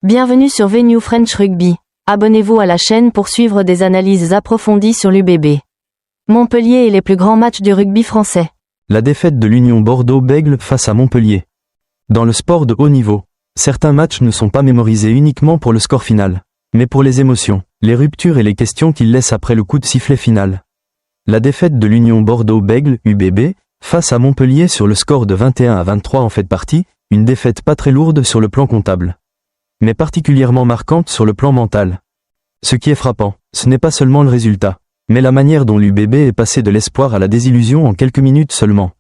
Bienvenue sur Venue French Rugby. Abonnez-vous à la chaîne pour suivre des analyses approfondies sur l'UBB. Montpellier et les plus grands matchs du rugby français. La défaite de l'Union Bordeaux-Bègles face à Montpellier. Dans le sport de haut niveau, certains matchs ne sont pas mémorisés uniquement pour le score final, mais pour les émotions, les ruptures et les questions qu'ils laissent après le coup de sifflet final. La défaite de l'Union Bordeaux-Bègles, UBB, face à Montpellier sur le score de 21-23 en fait partie, une défaite pas très lourde sur le plan comptable, mais particulièrement marquante sur le plan mental. Ce qui est frappant, ce n'est pas seulement le résultat, mais la manière dont l'UBB est passé de l'espoir à la désillusion en quelques minutes seulement.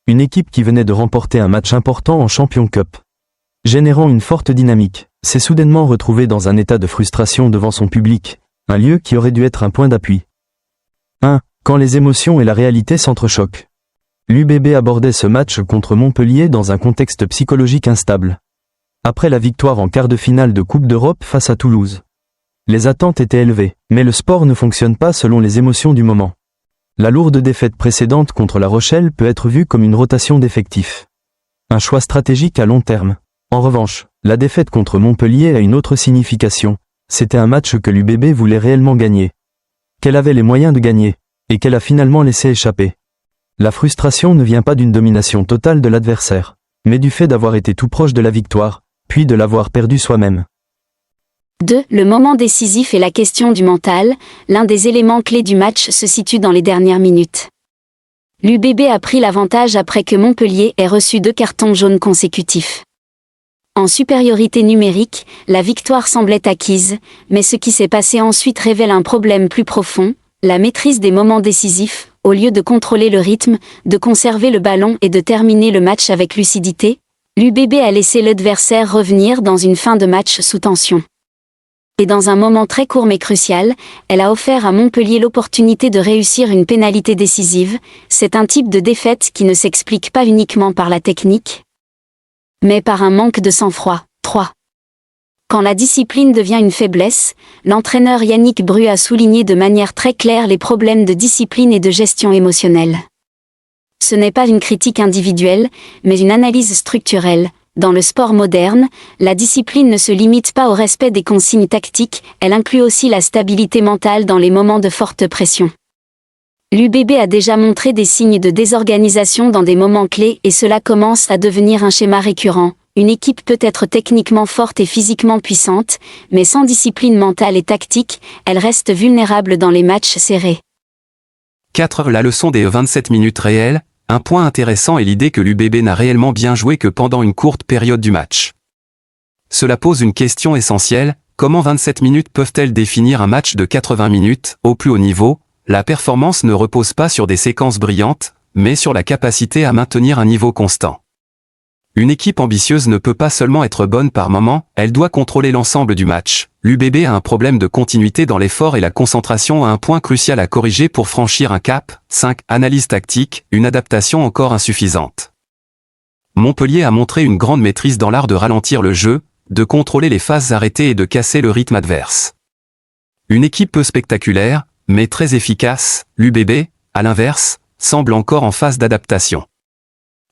Une équipe qui venait de remporter un match important en Champions Cup, générant une forte dynamique, s'est soudainement retrouvée dans un état de frustration devant son public, un lieu qui aurait dû être un point d'appui. 1. Quand les émotions et la réalité s'entrechoquent. L'UBB abordait ce match contre Montpellier dans un contexte psychologique instable. Après la victoire en quart de finale de Coupe d'Europe face à Toulouse, les attentes étaient élevées, mais le sport ne fonctionne pas selon les émotions du moment. La lourde défaite précédente contre La Rochelle peut être vue comme une rotation d'effectifs. Un choix stratégique à long terme. En revanche, la défaite contre Montpellier a une autre signification. C'était un match que l'UBB voulait réellement gagner, qu'elle avait les moyens de gagner, et qu'elle a finalement laissé échapper. La frustration ne vient pas d'une domination totale de l'adversaire, mais du fait d'avoir été tout proche de la victoire, puis de l'avoir perdu soi-même. 2. Le moment décisif et la question du mental, l'un des éléments clés du match se situe dans les dernières minutes. L'UBB a pris l'avantage après que Montpellier ait reçu 2 cartons jaunes consécutifs. En supériorité numérique, la victoire semblait acquise, mais ce qui s'est passé ensuite révèle un problème plus profond, la maîtrise des moments décisifs, au lieu de contrôler le rythme, de conserver le ballon et de terminer le match avec lucidité. L'UBB a laissé l'adversaire revenir dans une fin de match sous tension. Et dans un moment très court mais crucial, elle a offert à Montpellier l'opportunité de réussir une pénalité décisive. C'est un type de défaite qui ne s'explique pas uniquement par la technique, mais par un manque de sang-froid. 3. Quand la discipline devient une faiblesse, l'entraîneur Yannick Bru a souligné de manière très claire les problèmes de discipline et de gestion émotionnelle. Ce n'est pas une critique individuelle, mais une analyse structurelle. Dans le sport moderne, la discipline ne se limite pas au respect des consignes tactiques, elle inclut aussi la stabilité mentale dans les moments de forte pression. L'UBB a déjà montré des signes de désorganisation dans des moments clés et cela commence à devenir un schéma récurrent. Une équipe peut être techniquement forte et physiquement puissante, mais sans discipline mentale et tactique, elle reste vulnérable dans les matchs serrés. 4. La leçon des 27 minutes réelles. Un point intéressant est l'idée que l'UBB n'a réellement bien joué que pendant une courte période du match. Cela pose une question essentielle, comment 27 minutes peuvent-elles définir un match de 80 minutes, au plus haut niveau? La performance ne repose pas sur des séquences brillantes, mais sur la capacité à maintenir un niveau constant. Une équipe ambitieuse ne peut pas seulement être bonne par moment, elle doit contrôler l'ensemble du match. L'UBB a un problème de continuité dans l'effort et la concentration a un point crucial à corriger pour franchir un cap. 5. Analyse tactique, une adaptation encore insuffisante. Montpellier a montré une grande maîtrise dans l'art de ralentir le jeu, de contrôler les phases arrêtées et de casser le rythme adverse. Une équipe peu spectaculaire, mais très efficace, l'UBB, à l'inverse, semble encore en phase d'adaptation.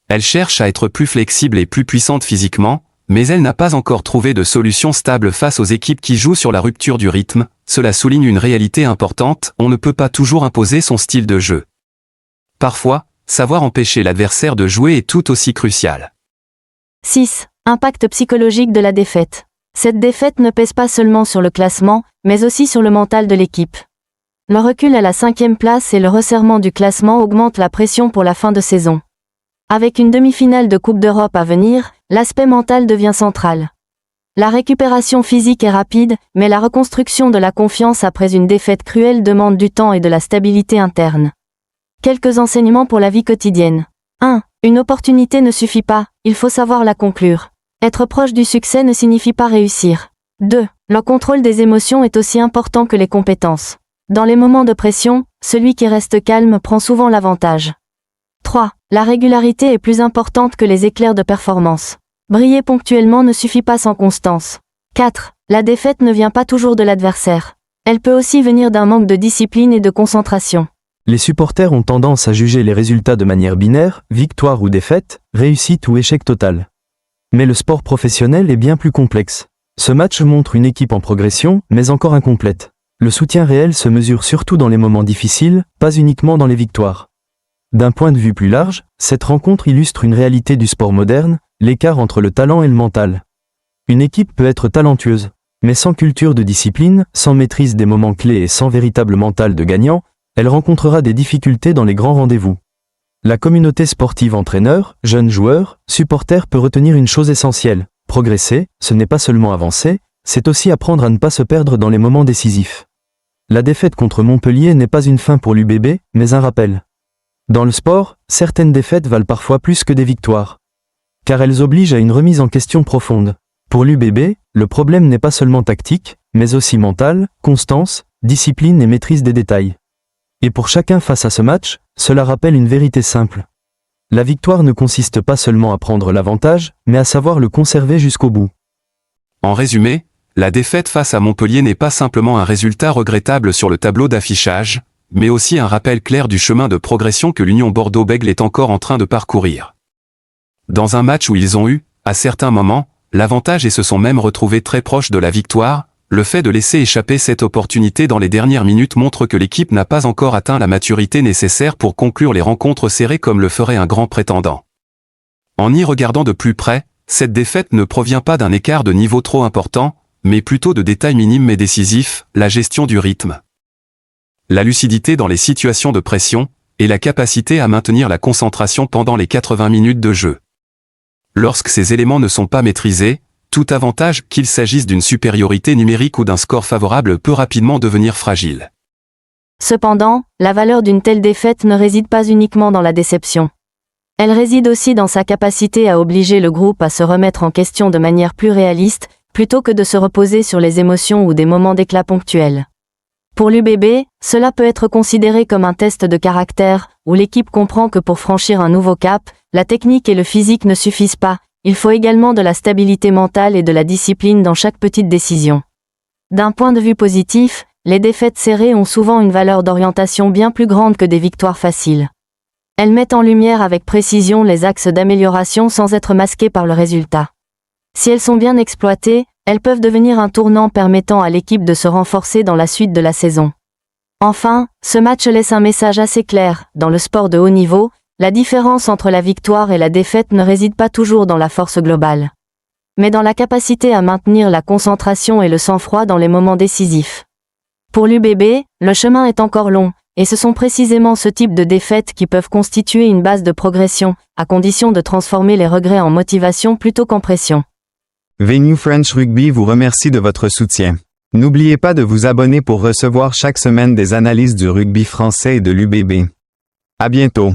Elle cherche à être plus flexible et plus puissante physiquement, mais elle n'a pas encore trouvé de solution stable face aux équipes qui jouent sur la rupture du rythme. Cela souligne une réalité importante, on ne peut pas toujours imposer son style de jeu. Parfois, savoir empêcher l'adversaire de jouer est tout aussi crucial. 6. Impact psychologique de la défaite. Cette défaite ne pèse pas seulement sur le classement, mais aussi sur le mental de l'équipe. Le recul à la 5e place et le resserrement du classement augmentent la pression pour la fin de saison. Avec une demi-finale de Coupe d'Europe à venir, l'aspect mental devient central. La récupération physique est rapide, mais la reconstruction de la confiance après une défaite cruelle demande du temps et de la stabilité interne. Quelques enseignements pour la vie quotidienne. 1. Une opportunité ne suffit pas, il faut savoir la conclure. Être proche du succès ne signifie pas réussir. 2. Le contrôle des émotions est aussi important que les compétences. Dans les moments de pression, celui qui reste calme prend souvent l'avantage. 3. La régularité est plus importante que les éclairs de performance. Briller ponctuellement ne suffit pas sans constance. 4. La défaite ne vient pas toujours de l'adversaire. Elle peut aussi venir d'un manque de discipline et de concentration. Les supporters ont tendance à juger les résultats de manière binaire, victoire ou défaite, réussite ou échec total. Mais le sport professionnel est bien plus complexe. Ce match montre une équipe en progression, mais encore incomplète. Le soutien réel se mesure surtout dans les moments difficiles, pas uniquement dans les victoires. D'un point de vue plus large, cette rencontre illustre une réalité du sport moderne, l'écart entre le talent et le mental. Une équipe peut être talentueuse, mais sans culture de discipline, sans maîtrise des moments clés et sans véritable mental de gagnant, elle rencontrera des difficultés dans les grands rendez-vous. La communauté sportive entraîneurs, jeunes joueurs, supporters peut retenir une chose essentielle. Progresser, ce n'est pas seulement avancer, c'est aussi apprendre à ne pas se perdre dans les moments décisifs. La défaite contre Montpellier n'est pas une fin pour l'UBB, mais un rappel. Dans le sport, certaines défaites valent parfois plus que des victoires. Car elles obligent à une remise en question profonde. Pour l'UBB, le problème n'est pas seulement tactique, mais aussi mental, constance, discipline et maîtrise des détails. Et pour chacun face à ce match, cela rappelle une vérité simple. La victoire ne consiste pas seulement à prendre l'avantage, mais à savoir le conserver jusqu'au bout. En résumé, la défaite face à Montpellier n'est pas simplement un résultat regrettable sur le tableau d'affichage, mais aussi un rappel clair du chemin de progression que l'Union Bordeaux-Bègles est encore en train de parcourir. Dans un match où ils ont eu, à certains moments, l'avantage et se sont même retrouvés très proches de la victoire, le fait de laisser échapper cette opportunité dans les dernières minutes montre que l'équipe n'a pas encore atteint la maturité nécessaire pour conclure les rencontres serrées comme le ferait un grand prétendant. En y regardant de plus près, cette défaite ne provient pas d'un écart de niveau trop important, mais plutôt de détails minimes mais décisifs, la gestion du rythme, la lucidité dans les situations de pression, et la capacité à maintenir la concentration pendant les 80 minutes de jeu. Lorsque ces éléments ne sont pas maîtrisés, tout avantage, qu'il s'agisse d'une supériorité numérique ou d'un score favorable, peut rapidement devenir fragile. Cependant, la valeur d'une telle défaite ne réside pas uniquement dans la déception. Elle réside aussi dans sa capacité à obliger le groupe à se remettre en question de manière plus réaliste, plutôt que de se reposer sur les émotions ou des moments d'éclat ponctuels. Pour l'UBB, cela peut être considéré comme un test de caractère, où l'équipe comprend que pour franchir un nouveau cap, la technique et le physique ne suffisent pas, il faut également de la stabilité mentale et de la discipline dans chaque petite décision. D'un point de vue positif, les défaites serrées ont souvent une valeur d'orientation bien plus grande que des victoires faciles. Elles mettent en lumière avec précision les axes d'amélioration sans être masquées par le résultat. Si elles sont bien exploitées, elles peuvent devenir un tournant permettant à l'équipe de se renforcer dans la suite de la saison. Enfin, ce match laisse un message assez clair. Dans le sport de haut niveau, la différence entre la victoire et la défaite ne réside pas toujours dans la force globale, mais dans la capacité à maintenir la concentration et le sang-froid dans les moments décisifs. Pour l'UBB, le chemin est encore long, et ce sont précisément ce type de défaites qui peuvent constituer une base de progression, à condition de transformer les regrets en motivation plutôt qu'en pression. Venue French Rugby vous remercie de votre soutien. N'oubliez pas de vous abonner pour recevoir chaque semaine des analyses du rugby français et de l'UBB. À bientôt.